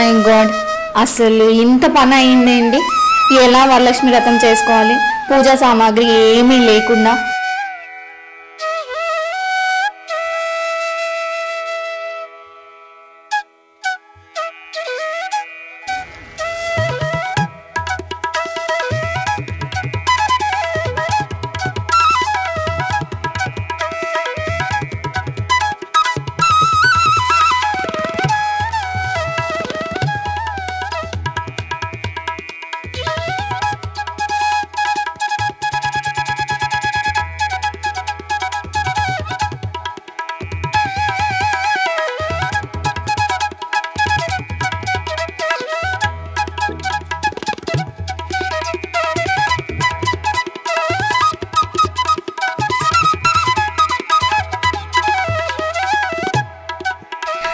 My God, అసలు ఇంత పని అయిందేంటి? ఎలా వరలక్ష్మి వ్రతం చేసుకోవాలి? పూజా సామాగ్రి ఏమీ లేకుండా.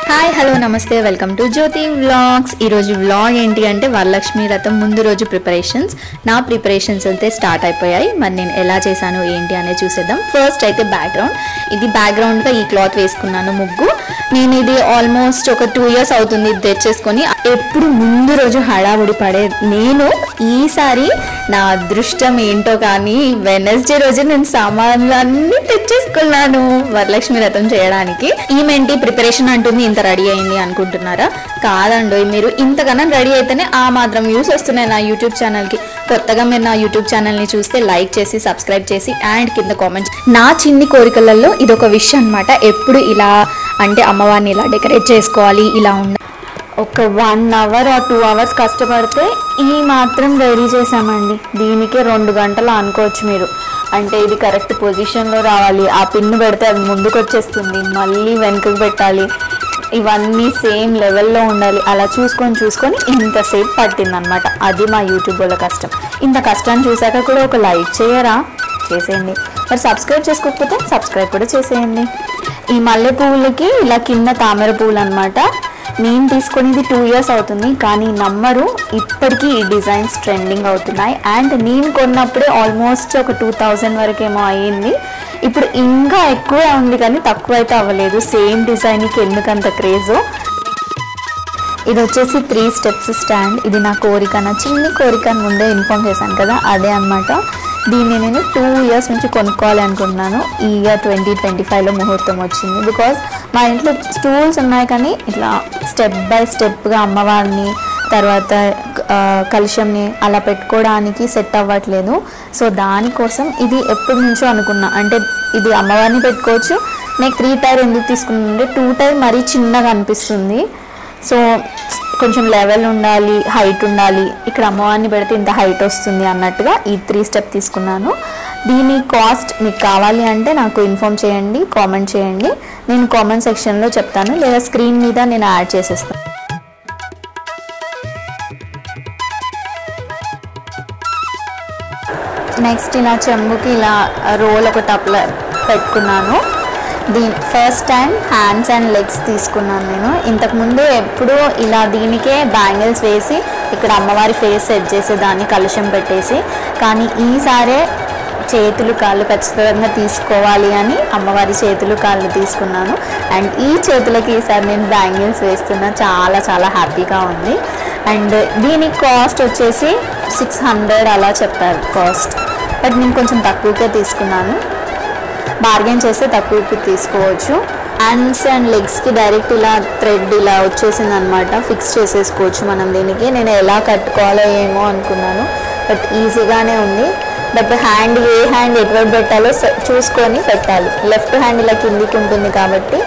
హాయ్, హలో, నమస్తే, వెల్కమ్ టు జ్యోతి వ్లాగ్స్. ఈరోజు వ్లాగ్ ఏంటి అంటే వరలక్ష్మి వ్రతం ముందు రోజు ప్రిపరేషన్స్. నా ప్రిపరేషన్స్ అయితే స్టార్ట్ అయిపోయాయి. మరి నేను ఎలా చేశాను ఏంటి అనేది చూసేద్దాం. ఫస్ట్ అయితే బ్యాక్గ్రౌండ్. ఇది బ్యాక్గ్రౌండ్గా ఈ క్లాత్ వేసుకున్నాను, ముగ్గు. నేను ఇది ఆల్మోస్ట్ ఒక 2 years అవుతుంది ఇది తెచ్చేసుకొని. ఎప్పుడు ముందు రోజు హడావుడి పడే నేను ఈసారి నా అదృష్టం ఏంటో కానీ వెనస్డే రోజు నేను సామాన్లు అన్నీ తెచ్చేసుకున్నాను వరలక్ష్మి వ్రతం చేయడానికి. ఈమెంటి ప్రిపరేషన్ అంటుంది ఇంత రెడీ అయింది అనుకుంటున్నారా? కాదండి, మీరు ఇంతకన్నా రెడీ అయితేనే ఆ మాత్రం వ్యూస్ వస్తున్నాయి నా యూట్యూబ్ ఛానల్కి. కొత్తగా మీరు నా యూట్యూబ్ ఛానల్ని చూస్తే లైక్ చేసి సబ్స్క్రైబ్ చేసి అండ్ కింద కామెంట్స్. నా చిన్ని కోరికలలో ఇదొక విషయం అనమాట. ఎప్పుడు ఇలా అంటే అమ్మవారిని ఇలా డెకరేట్ చేసుకోవాలి, ఇలా ఉండాలి. ఒక 1 hour or 2 hours కష్టపడితే ఈ మాత్రం రెడీ చేసామండి. దీనికే 2 గంటలు అనుకోవచ్చు మీరు. అంటే ఇది కరెక్ట్ పొజిషన్లో రావాలి, ఆ పిన్ను పెడితే అది ముందుకు వచ్చేస్తుంది, మళ్ళీ వెనుకకు పెట్టాలి, ఇవన్నీ సేమ్ లెవెల్లో ఉండాలి. అలా చూసుకొని ఇంతసేపు పట్టిందనమాట. అది మా యూట్యూబ్ వాళ్ళ కష్టం. ఇంత కష్టాన్ని చూసాక కూడా ఒక లైక్ చేయరా? చేసేయండి. మరి సబ్స్క్రైబ్ చేసుకోకపోతే సబ్స్క్రైబ్ కూడా చేసేయండి. ఈ మల్లె పువ్వులకి ఇలా కింద తామర పువ్వులు అనమాట. నేను తీసుకునేది 2 years అవుతుంది, కానీ నమ్మరు, ఇప్పటికీ ఈ డిజైన్స్ ట్రెండింగ్ అవుతున్నాయి. అండ్ నేను కొన్నప్పుడే ఆల్మోస్ట్ ఒక 2000 వరకేమో అయ్యింది. ఇప్పుడు ఇంకా ఎక్కువే ఉంది, కానీ తక్కువ అయితే అవ్వలేదు. సేమ్ డిజైన్కి ఎందుకంత క్రేజో. ఇది వచ్చేసి 3 steps స్టాండ్. ఇది నా కోరిక, నా చిన్ని కోరిక ముందే ఇన్ఫార్మ్ చేశాను కదా, అదే అనమాట. దీన్ని నేను 2 years నుంచి కొనుక్కోవాలి అనుకుంటున్నాను. ఈ ఇయర్ 2025లో ముహూర్తం వచ్చింది. బికాజ్ మా ఇంట్లో స్టూల్స్ ఉన్నాయి, కానీ ఇట్లా స్టెప్ బై స్టెప్గా అమ్మవారిని తర్వాత కలుషంని అలా పెట్టుకోవడానికి సెట్ అవ్వట్లేదు. సో దానికోసం ఇది ఎప్పటి నుంచో అనుకున్నా. అంటే ఇది అమ్మవారిని పెట్టుకోవచ్చు. నేను 3 tier ఎందుకు తీసుకున్నానంటే 2 tier మరీ చిన్నగా అనిపిస్తుంది. సో కొంచెం లెవెల్ ఉండాలి, హైట్ ఉండాలి. ఇక్కడ అమ్మవారిని పెడితే ఇంత హైట్ వస్తుంది అన్నట్టుగా ఈ 3 step తీసుకున్నాను. దీని కాస్ట్ మీకు కావాలి అంటే నాకు ఇన్ఫార్మ్ చేయండి, కామెంట్ చేయండి. నేను కామెంట్ సెక్షన్లో చెప్తాను, లేదా స్క్రీన్ మీద నేను యాడ్ చేసేస్తాను. నెక్స్ట్ ఇలా చెంబుకి ఇలా రోల్ ఒక టప్లో పెట్టుకున్నాను. First time hands and legs తీసుకున్నాను నేను. ఇంతకుముందు ఎప్పుడు ఇలా దీనికే బ్యాంగిల్స్ వేసి ఇక్కడ అమ్మవారి ఫేస్ సెట్ చేసేదాన్ని, కలుషం పెట్టేసి. కానీ ఈసారే చేతులు కాళ్ళు ఖచ్చితంగా తీసుకోవాలి అని అమ్మవారి చేతులు కాళ్ళు తీసుకున్నాను. అండ్ ఈ చేతులకి ఈసారి నేను బ్యాంగిల్స్ వేస్తున్నా. చాలా చాలా హ్యాపీగా ఉంది. అండ్ దీని కాస్ట్ వచ్చేసి 600 అలా చెప్పారు కాస్ట్. బట్ నేను కొంచెం తక్కువకే తీసుకున్నాను. బార్గెన్ చేస్తే తక్కువకి తీసుకోవచ్చు. హ్యాండ్స్ అండ్ లెగ్స్కి డైరెక్ట్ ఇలా థ్రెడ్ ఇలా వచ్చేసింది అనమాట. ఫిక్స్ చేసేసుకోవచ్చు మనం దీనికి. నేను ఎలా కట్టుకోవాలో ఏమో అనుకున్నాను, బట్ ఈజీగానే ఉంది. బట్ హ్యాండ్ ఏ హ్యాండ్ ఎటువైపు పెట్టాలో చూసుకొని పెట్టాలి. లెఫ్ట్ హ్యాండ్ ఇలా కిందికి ఉంటుంది కాబట్టి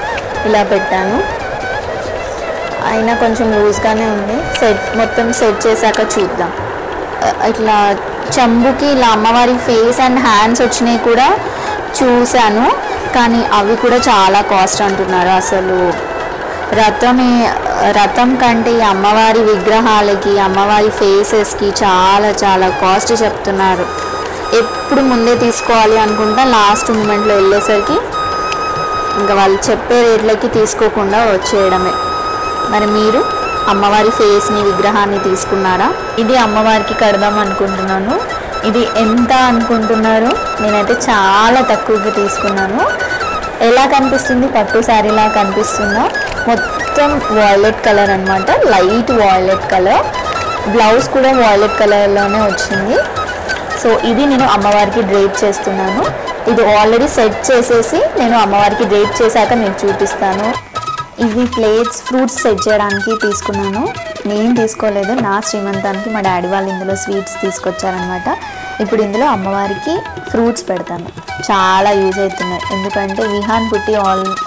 ఇలా పెట్టాను. అయినా కొంచెం లూజ్గానే ఉంది. మొత్తం సెట్ చేశాక చూద్దాం. ఇట్లా చెంబుకి ఇలా అమ్మవారి ఫేస్ అండ్ హ్యాండ్స్ వచ్చినాయి కూడా చూశాను, కానీ అవి కూడా చాలా కాస్ట్ అంటున్నారు. అసలు రథం కంటే ఈ అమ్మవారి విగ్రహాలకి, అమ్మవారి ఫేసెస్కి చాలా చాలా కాస్ట్ చెప్తున్నారు. ఎప్పుడు ముందే తీసుకోవాలి అనుకుంటా, లాస్ట్ మూమెంట్లో వెళ్ళేసరికి ఇంకా వాళ్ళు చెప్పే రేట్లకి తీసుకోకుండా వచ్చేయడమే. మరి మీరు అమ్మవారి ఫేస్ని, విగ్రహాన్ని తీసుకున్నారా? ఇది అమ్మవారికి కడదాం అనుకుంటున్నాను. ఇది ఎంత అనుకుంటున్నారు? నేనైతే చాలా తక్కువగా తీసుకున్నాను. ఎలా కనిపిస్తుంది, పట్టు శారీలా కనిపిస్తుందా? మొత్తం వాయిలెట్ కలర్ అనమాట, లైట్ వాయిలెట్ కలర్. బ్లౌజ్ కూడా వాయిలెట్ కలర్లోనే వచ్చింది. సో ఇది నేను అమ్మవారికి డ్రేప్ చేస్తున్నాను. ఇది ఆల్రెడీ సెట్ చేసేసి నేను అమ్మవారికి డ్రేప్ చేశాక మీకు చూపిస్తాను. ఇవి ప్లేట్స్ ఫ్రూట్స్ సెట్ చేయడానికి తీసుకున్నాను. నేను తీసుకోలేదు, నా శ్రీమంతానికి మా డాడీ వాళ్ళు ఇందులో స్వీట్స్ తీసుకొచ్చారనమాట. ఇప్పుడు ఇందులో అమ్మవారికి ఫ్రూట్స్ పెడతాను. చాలా యూజ్ అవుతున్నాయి, ఎందుకంటే విహాన్ పుట్టి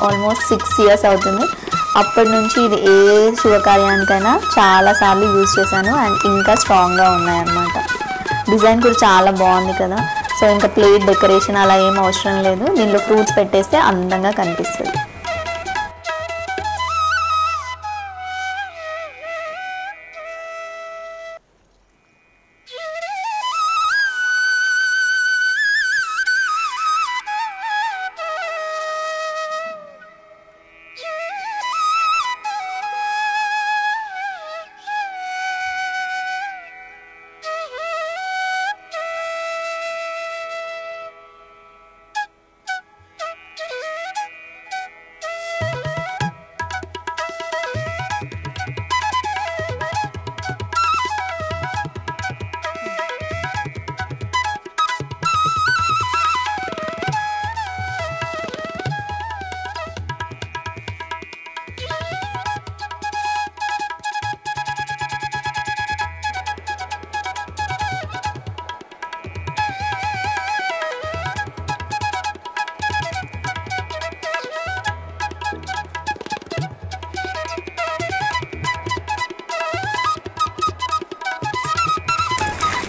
ఆల్మోస్ట్ 6 years అవుతుంది. అప్పటి నుంచి ఇది ఏ శుభకార్యానికైనా చాలాసార్లు యూజ్ చేశాను అండ్ ఇంకా స్ట్రాంగ్గా ఉన్నాయన్నమాట. డిజైన్ కూడా చాలా బాగుంది కదా. సో ఇంకా ప్లేట్ డెకరేషన్ అలా ఏం అవసరం లేదు, దీనిలో ఫ్రూట్స్ పెట్టేస్తే అందంగా కనిపిస్తుంది.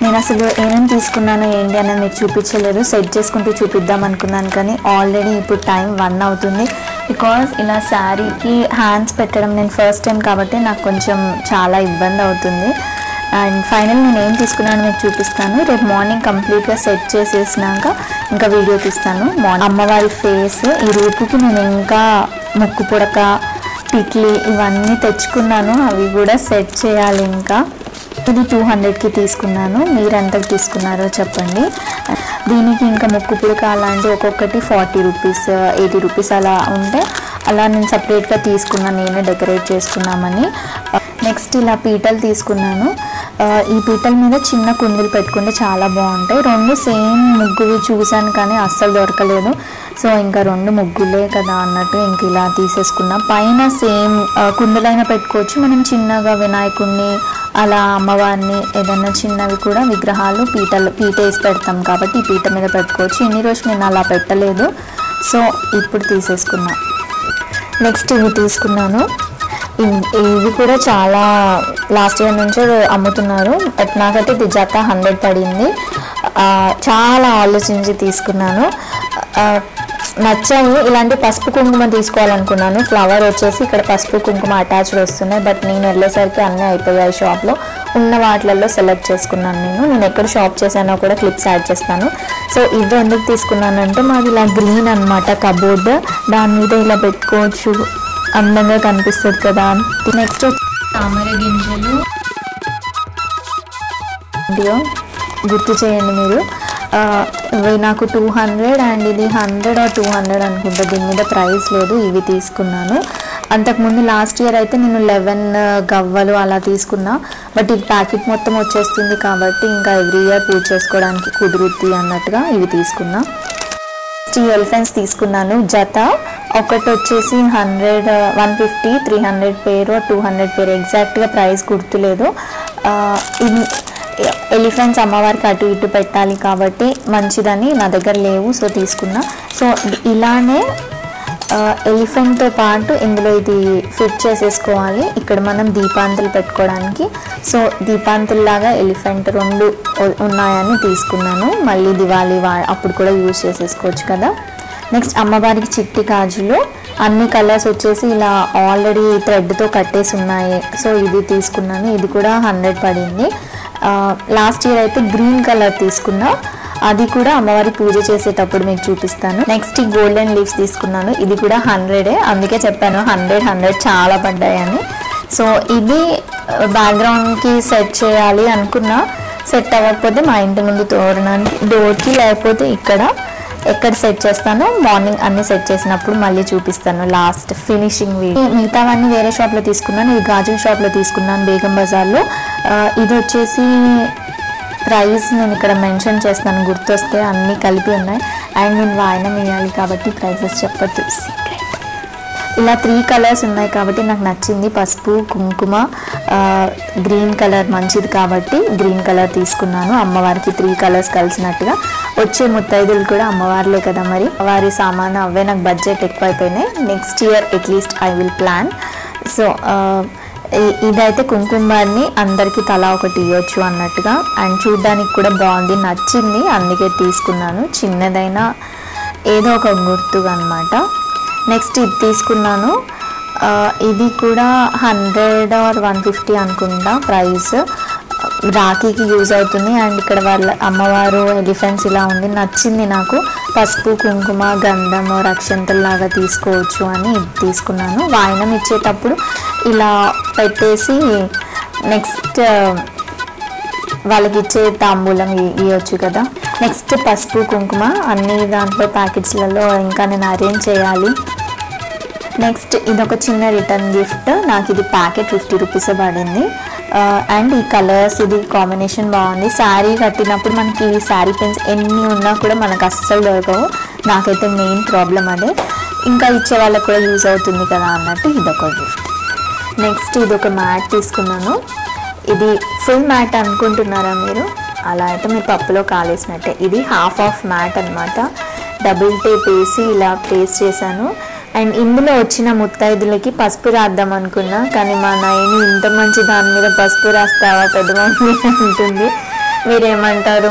నేను అసలు ఏమేమి తీసుకున్నాను ఏంటి అనేది మీకు చూపించలేదు, సెట్ చేసుకుంటూ చూపిద్దాం అనుకున్నాను. కానీ ఆల్రెడీ ఇప్పుడు టైం 1 అవుతుంది. బికాజ్ ఇలా శారీకి హ్యాండ్స్ పెట్టడం నేను ఫస్ట్ టైం కాబట్టి నాకు కొంచెం చాలా ఇబ్బంది అవుతుంది. అండ్ ఫైనల్ నేను ఏం తీసుకున్నాను మీకు చూపిస్తాను. రేపు మార్నింగ్ కంప్లీట్గా సెట్ చేసేసినాక ఇంకా వీడియో తీస్తాను. అమ్మవారి ఫేస్ ఈ రూపుకి నేను ఇంకా ముక్కు పుడక, టిక్లీ ఇవన్నీ తెచ్చుకున్నాను, అవి కూడా సెట్ చేయాలి. ఇంకా ఇది 200కి తీసుకున్నాను. మీరు ఎంతకు తీసుకున్నారో చెప్పండి. దీనికి ఇంకా ముక్కు పుడక అలాంటి ఒక్కొక్కటి 40 రూపీస్ 80 రూపీస్ అలా ఉంటే అలా నేను సపరేట్గా తీసుకున్నాను, నేనే డెకరేట్ చేసుకున్నామని. నెక్స్ట్ ఇలా పీటలు తీసుకున్నాను. ఈ పీటల మీద చిన్న కుందులు పెట్టుకుంటే చాలా బాగుంటాయి. 2 సేమ్ ముగ్గులు చూశాను కానీ అస్సలు దొరకలేదు. సో ఇంకా 2 ముగ్గులే కదా అన్నట్టు ఇంక ఇలా తీసేసుకున్నాం. పైన సేమ్ కుందులైనా పెట్టుకోవచ్చు, మనం చిన్నగా వినాయకుడిని అలా అమ్మవారిని ఏదైనా చిన్నవి కూడా విగ్రహాలు పీట వేసి పెడతాం కాబట్టి ఈ పీట మీద పెట్టుకోవచ్చు. ఇన్ని రోజులు నేను అలా పెట్టలేదు, సో ఇప్పుడు తీసేసుకున్నా. నెక్స్ట్ ఇవి తీసుకున్నాను. ఇవి కూడా చాలా లాస్ట్ ఇయర్ నుంచే అమ్ముతున్నారు. నాకైతే ఇది జత 100 పడింది. చాలా ఆలోచించి తీసుకున్నాను, నచ్చాయి. ఇలాంటి పసుపు కుంకుమ తీసుకోవాలనుకున్నాను. ఫ్లవర్ వచ్చేసి ఇక్కడ పసుపు కుంకుమ అటాచ్డ్ వస్తున్నాయి, బట్ నేను వెళ్ళేసరికి అన్నీ అయిపోయాయి షాప్లో. ఉన్న వాటిలలో సెలెక్ట్ చేసుకున్నాను. నేను ఎక్కడ షాప్ చేశానో కూడా క్లిప్స్ యాడ్ చేస్తాను. సో ఇవి ఎందుకు తీసుకున్నానంటే మాది ఇలా గ్రీన్ అనమాట కబోర్డ్, దాని మీద ఇలా పెట్టుకోవచ్చు, అందంగా కనిపిస్తుంది కదా. నెక్స్ట్ తామర గింజలు గుర్తు చేయండి మీరు. ఇవి నాకు 200 అండ్ ఇది 100 or 200 అనుకుంటా, దీని మీద ప్రైస్ లేదు. ఇవి తీసుకున్నాను. అంతకుముందు లాస్ట్ ఇయర్ అయితే నేను 11 గవ్వలు అలా తీసుకున్నా, బట్ ఇది ప్యాకెట్ మొత్తం వచ్చేస్తుంది కాబట్టి ఇంకా ఎవ్రీ ఇయర్ పూజ చేసుకోవడానికి కుదురుద్ది అన్నట్టుగా ఇవి తీసుకున్నా. ఈ ఎలిఫెంట్స్ తీసుకున్నాను జత. ఒకటి వచ్చేసి 100, 150, 300 పేరు 200 పేరు, ఎగ్జాక్ట్గా ప్రైస్ గుర్తులేదు. ఎలిఫెంట్స్ అమ్మవారికి అటు ఇటు పెట్టాలి కాబట్టి మంచిదని నా దగ్గర లేవు, సో తీసుకున్నా. సో ఇలానే ఎలిఫెంట్తో పాటు ఇందులో ఇది ఫిట్ చేసేసుకోవాలి. ఇక్కడ మనం దీపాంతులు పెట్టుకోవడానికి, సో దీపాంతుల్లాగా ఎలిఫెంట్ 2 ఉన్నాయని తీసుకున్నాను. మళ్ళీ దివాళీ అప్పుడు కూడా యూజ్ చేసేసుకోవచ్చు కదా. నెక్స్ట్ అమ్మవారికి చిట్టి గాజులు అన్ని కలర్స్ వచ్చేసి ఇలా ఆల్రెడీ థ్రెడ్తో కట్టేసి ఉన్నాయి, సో ఇది తీసుకున్నాను. ఇది కూడా 100 పడింది. లాస్ట్ ఇయర్ అయితే గ్రీన్ కలర్ తీసుకున్నా, అది కూడా అమ్మవారి పూజ చేసేటప్పుడు మీకు చూపిస్తాను. నెక్స్ట్ ఈ గోల్డెన్ లీవ్స్ తీసుకున్నాను. ఇది కూడా 100, అందుకే చెప్పాను 100 చాలా పడ్డాయని. సో ఇది బ్యాక్గ్రౌండ్కి సెట్ చేయాలి అనుకున్నా, సెట్ అవ్వకపోతే మా ఇంటి ముందు తోరణానికి డోర్కి, లేకపోతే ఇక్కడ ఎక్కడ సెట్ చేస్తానో మార్నింగ్ అన్ని సెట్ చేసినప్పుడు మళ్ళీ చూపిస్తాను లాస్ట్ ఫినిషింగ్. మిగతావన్నీ వేరే షాప్లో తీసుకున్నాను, ఇది గాజుల షాప్లో తీసుకున్నాను బేగం బజార్లో. ఇది వచ్చేసి ప్రైస్ నేను ఇక్కడ మెన్షన్ చేస్తాను, గుర్తొస్తే అన్నీ కలిపి ఉన్నాయి. అండ్ నేను వాయినం వేయాలి కాబట్టి ప్రైసెస్ చెప్పద్దు, సీక్రెట్. ఇలా 3 కలర్స్ ఉన్నాయి కాబట్టి నాకు నచ్చింది. పసుపు, కుంకుమ, గ్రీన్ కలర్ మంచిది కాబట్టి గ్రీన్ కలర్ తీసుకున్నాను. అమ్మవారికి 3 కలర్స్ కలిసినట్టుగా. వచ్చే ముత్తైదులు కూడా అమ్మవార్లే కదా, మరి వారి సామాను అవే. నాకు బడ్జెట్ ఎక్కువ అయిపోయినాయి. Next year at least I will plan. So ఇదైతే కుంకుమాన్ని అందరికీ తలా ఒకటి ఇవ్వచ్చు అన్నట్టుగా. అండ్ చూడ్డానికి కూడా బాగుంది, నచ్చింది, అందుకే తీసుకున్నాను. చిన్నదైనా ఏదో ఒక గుర్తుగా అనమాట. నెక్స్ట్ ఇది తీసుకున్నాను. ఇది కూడా 100 or 150 అనుకుంటా ప్రైస్. రాఖీకి యూజ్ అవుతుంది. అండ్ ఇక్కడ వాళ్ళ అమ్మవారు ఎలిఫెంట్స్ ఇలా ఉంది, నచ్చింది నాకు. పసుపు, కుంకుమ, గంధము, రక్షంతల్లాగా తీసుకోవచ్చు అని ఇది తీసుకున్నాను. వాయనం ఇచ్చేటప్పుడు ఇలా పెట్టేసి నెక్స్ట్ వాళ్ళకి ఇచ్చే తాంబూలం ఇవ్వచ్చు కదా. నెక్స్ట్ పసుపు, కుంకుమ అన్ని దాంట్లో ప్యాకెట్స్లలో ఇంకా నేను అరేంజ్ చేయాలి. నెక్స్ట్ ఇదొక చిన్న రిటర్న్ గిఫ్ట్. నాకు ఇది ప్యాకెట్ 50 రూపీస్ పడింది. అండ్ ఈ కలర్స్, ఇది కాంబినేషన్ బాగుంది. శారీ కట్టినప్పుడు మనకి ఈ శారీ పెన్స్ ఎన్ని ఉన్నా కూడా మనకు అస్సలు దొరకవు. నాకైతే మెయిన్ ప్రాబ్లం అదే. ఇంకా ఇచ్చే వాళ్ళకి కూడా యూజ్ అవుతుంది కదా అన్నట్టు ఇదొక గిఫ్ట్. నెక్స్ట్ ఇదొక మ్యాట్ తీసుకున్నాను. ఇది ఫుల్ మ్యాట్ అనుకుంటున్నారా మీరు? అలా అయితే మీరు పప్పులో కాలేసినట్టే. ఇది హాఫ్ ఆఫ్ మ్యాట్ అనమాట. డబుల్ టేప్ వేసి ఇలా ప్లేస్ చేశాను. అండ్ ఇందులో వచ్చిన ముత్తైదులకి పసుపు రాద్దాం అనుకున్నా, కానీ మా నాయని ఇంత మంచి దాని మీద పసుపు రాస్తావా పెద్ద మమ్మీ అంటుంది. మీరేమంటారు?